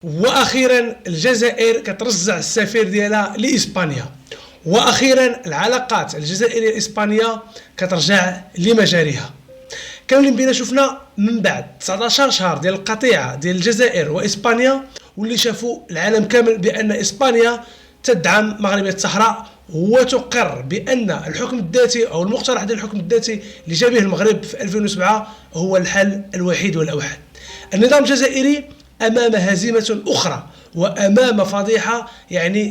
واخيرا الجزائر كترجع السفير ديالها لاسبانيا. واخيرا العلاقات الجزائريه الاسبانيه كترجع لمجاريها. كاملين بينا شفنا من بعد 19 شهر ديال القطيعه ديال الجزائر واسبانيا، واللي شافوا العالم كامل بان اسبانيا تدعم مغربيه الصحراء وتقر بان الحكم الذاتي او المقترح ديال الحكم الذاتي اللي جا به المغرب في 2007 هو الحل الوحيد والاوحد. النظام الجزائري امام هزيمه اخرى وامام فضيحه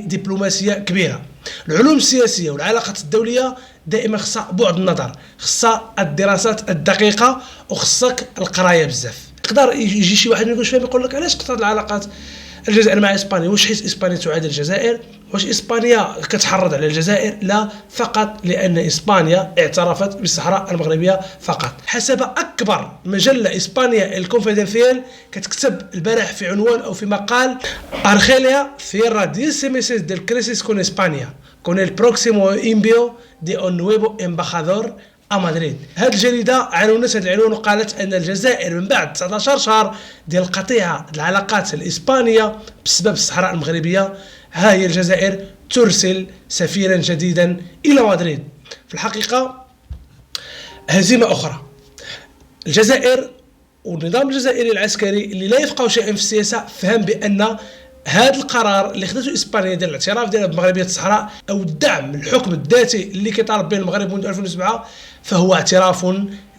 دبلوماسيه كبيره. العلوم السياسيه والعلاقات الدوليه دائما خصها بعد النظر، خصها الدراسات الدقيقه، وخصك القرايه بزاف. يقدر يجي شي واحد ما يكونش فاهم يقول لك علاش قطعت العلاقات الجزائر مع اسبانيا؟ واش حيت اسبانيا تعادي الجزائر؟ واش اسبانيا كتحرض على الجزائر؟ لا، فقط لان اسبانيا اعترفت بالصحراء المغربيه فقط. حسب اكبر مجله اسبانيا الكونفدرسيال كتكتب البارح في عنوان او في مقال: ارخيليا cierra 10 meses del crisis con España con el próximo envío de un nuevo embajador a Madrid. هذه الجريده عنونت هذا العنوان وقالت ان الجزائر من بعد 19 شهر ديال قطيعه العلاقات الاسبانيه بسبب الصحراء المغربيه، ها هي الجزائر ترسل سفيرا جديدا الى مدريد. في الحقيقه هزيمه اخرى. الجزائر والنظام الجزائري العسكري اللي لا يفقه شيئا في السياسه فهم بان هذا القرار اللي خدته اسبانيا ديال الاعتراف ديالها بمغربيه الصحراء او الدعم الحكم الذاتي اللي كيطالب به المغرب منذ 2007 فهو اعتراف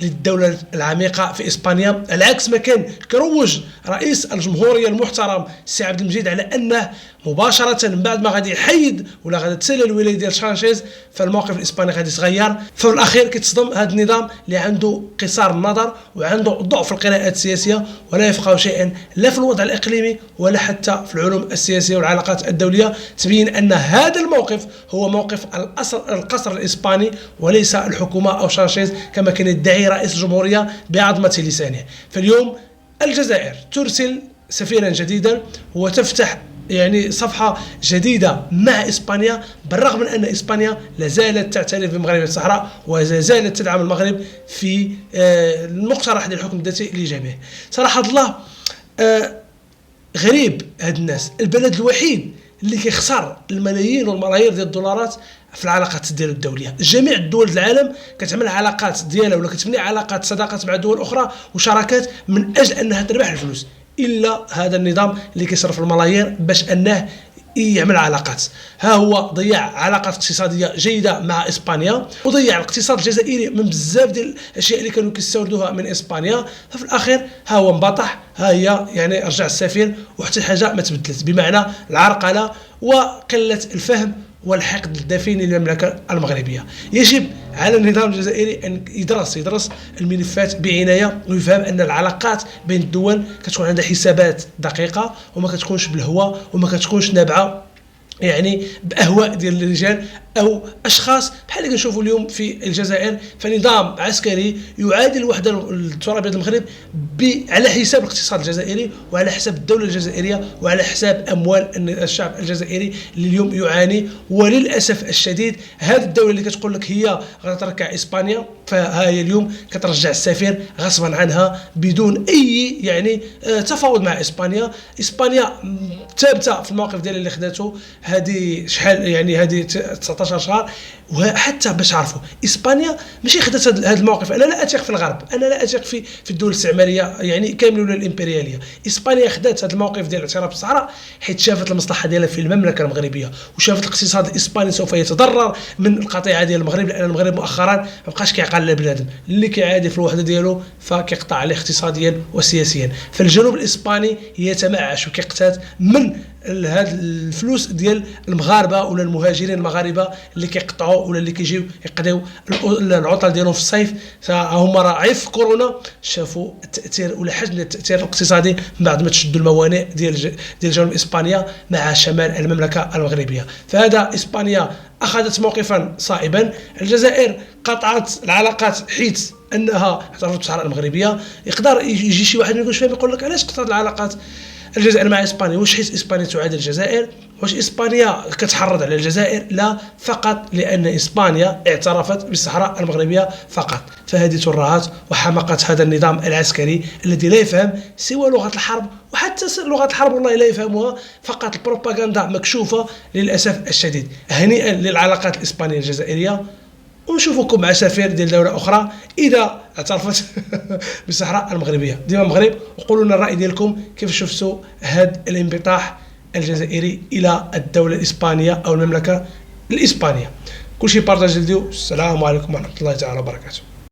للدوله العميقه في اسبانيا، على عكس ما كان كروج رئيس الجمهوريه المحترم السي عبد المجيد على انه مباشره من بعد ما غادي يحيد ولا غادي تسلل الولايه ديال سانشيز فالموقف الاسباني غادي يتغير. ففي الاخير كيتصدم هذا النظام اللي عنده قصار النظر وعنده ضعف القراءات السياسيه ولا يفقه شيئا لا في الوضع الاقليمي ولا حتى في العلوم السياسيه والعلاقات الدوليه، تبين ان هذا الموقف هو موقف القصر الاسباني وليس الحكومه او سانشيز كما كان يدعي رئيس الجمهوريه بعظمه لسانه. فاليوم الجزائر ترسل سفيرا جديدا وتفتح صفحة جديدة مع إسبانيا، بالرغم من أن إسبانيا لا زالت تعترف بمغربية الصحراء ولا زالت تدعم المغرب في المقترح ديال الحكم الذاتي اللي جا به. صراحة الله غريب هاد الناس، البلد الوحيد اللي كيخسر الملايين والملايير ديال الدولارات في العلاقات ديالو الدوليه. جميع الدول العالم كتعمل علاقات ديالها ولا كتبني علاقات صداقات مع دول اخرى وشراكات من اجل انها تربح الفلوس، الا هذا النظام اللي كيصرف الملايير باش انه يعمل علاقات. ها هو ضيع علاقات اقتصاديه جيده مع اسبانيا وضيع الاقتصاد الجزائري من بزاف ديال الاشياء اللي كانوا كيستوردوها من اسبانيا. ففي الاخير ها هو انبطح، ها هي رجع السفير وحتى حاجه ما تبدلت، بمعنى العرقله وقله الفهم والحقد الدفين للمملكه المغربيه. يجب على النظام الجزائري ان يدرس الملفات بعنايه ويفهم ان العلاقات بين الدول كتكون عندها حسابات دقيقه وما كتكونش بالهوى وما كتكونش نابعه باهواء ديال الرجال او اشخاص بحال اللي كنشوفوا اليوم في الجزائر. فنظام عسكري يعادل الوحده الترابيه المغرب على حساب الاقتصاد الجزائري وعلى حساب الدوله الجزائريه وعلى حساب اموال الشعب الجزائري اللي اليوم يعاني. وللاسف الشديد هذه الدوله اللي كتقول لك هي غتركع اسبانيا فها هي اليوم كترجع السفير غصبا عنها بدون اي تفاوض مع اسبانيا. اسبانيا ثابته في الموقف ديالها اللي خداته هذه شحال هذه 19 شهر. وحتى باش عرفوا اسبانيا ماشي خدات هذا الموقف، انا لا اثق في الغرب، انا لا اثق في الدول الاستعماريه كامله ولا الامبرياليه. اسبانيا خدات هذا الموقف ديال الاعتراف بالصحراء حيت شافت المصلحه ديالها في المملكه المغربيه وشافت الاقتصاد الاسباني سوف يتضرر من القطيعه ديال المغرب، لان المغرب مؤخرا ما بقاش كيعقل على بنادم اللي كيعادي في الوحده ديالو فكيقطع عليه اقتصاديا وسياسيا. فالجنوب الاسباني يتمعش وكيقتات من هاد الفلوس ديال المغاربه ولا المهاجرين المغاربه اللي كيقطعوا ولا اللي كيجيو يقضيو العطل ديالهم في الصيف. فهم راه في كورونا شافوا التاثير ولا حجم التاثير الاقتصادي من بعد ما تشدوا الموانئ ديال جنوب اسبانيا مع شمال المملكه المغربيه. فهذا اسبانيا اخذت موقفا صائبا. الجزائر قطعت العلاقات حيث انها اعترفت بالصحراء المغربيه. يقدر يجي شي واحد ما يكونش فاهم يقول لك علاش قطعت العلاقات الجزائر مع اسبانيا، واش حيت اسبانيا تعادي الجزائر؟ واش اسبانيا كتحرض على الجزائر؟ لا، فقط لان اسبانيا اعترفت بالصحراء المغربيه فقط. فهذه ترهات وحماقه هذا النظام العسكري الذي لا يفهم سوى لغه الحرب، وحتى لغه الحرب والله لا يفهمها، فقط البروباغندا مكشوفه للاسف الشديد. هنيئا للعلاقات الاسبانيه الجزائريه، ونشوفكم مع سفير ديال دوله اخرى اذا اعترفت بالصحراء المغربيه. ديما المغرب، وقولوا لنا الراي ديالكم كيف شفتوا هذا الانبطاح الجزائري الى الدوله الاسبانيه او المملكه الاسبانيه. كل شيء بارطاج الفيديو. السلام عليكم ورحمه الله تعالى وبركاته.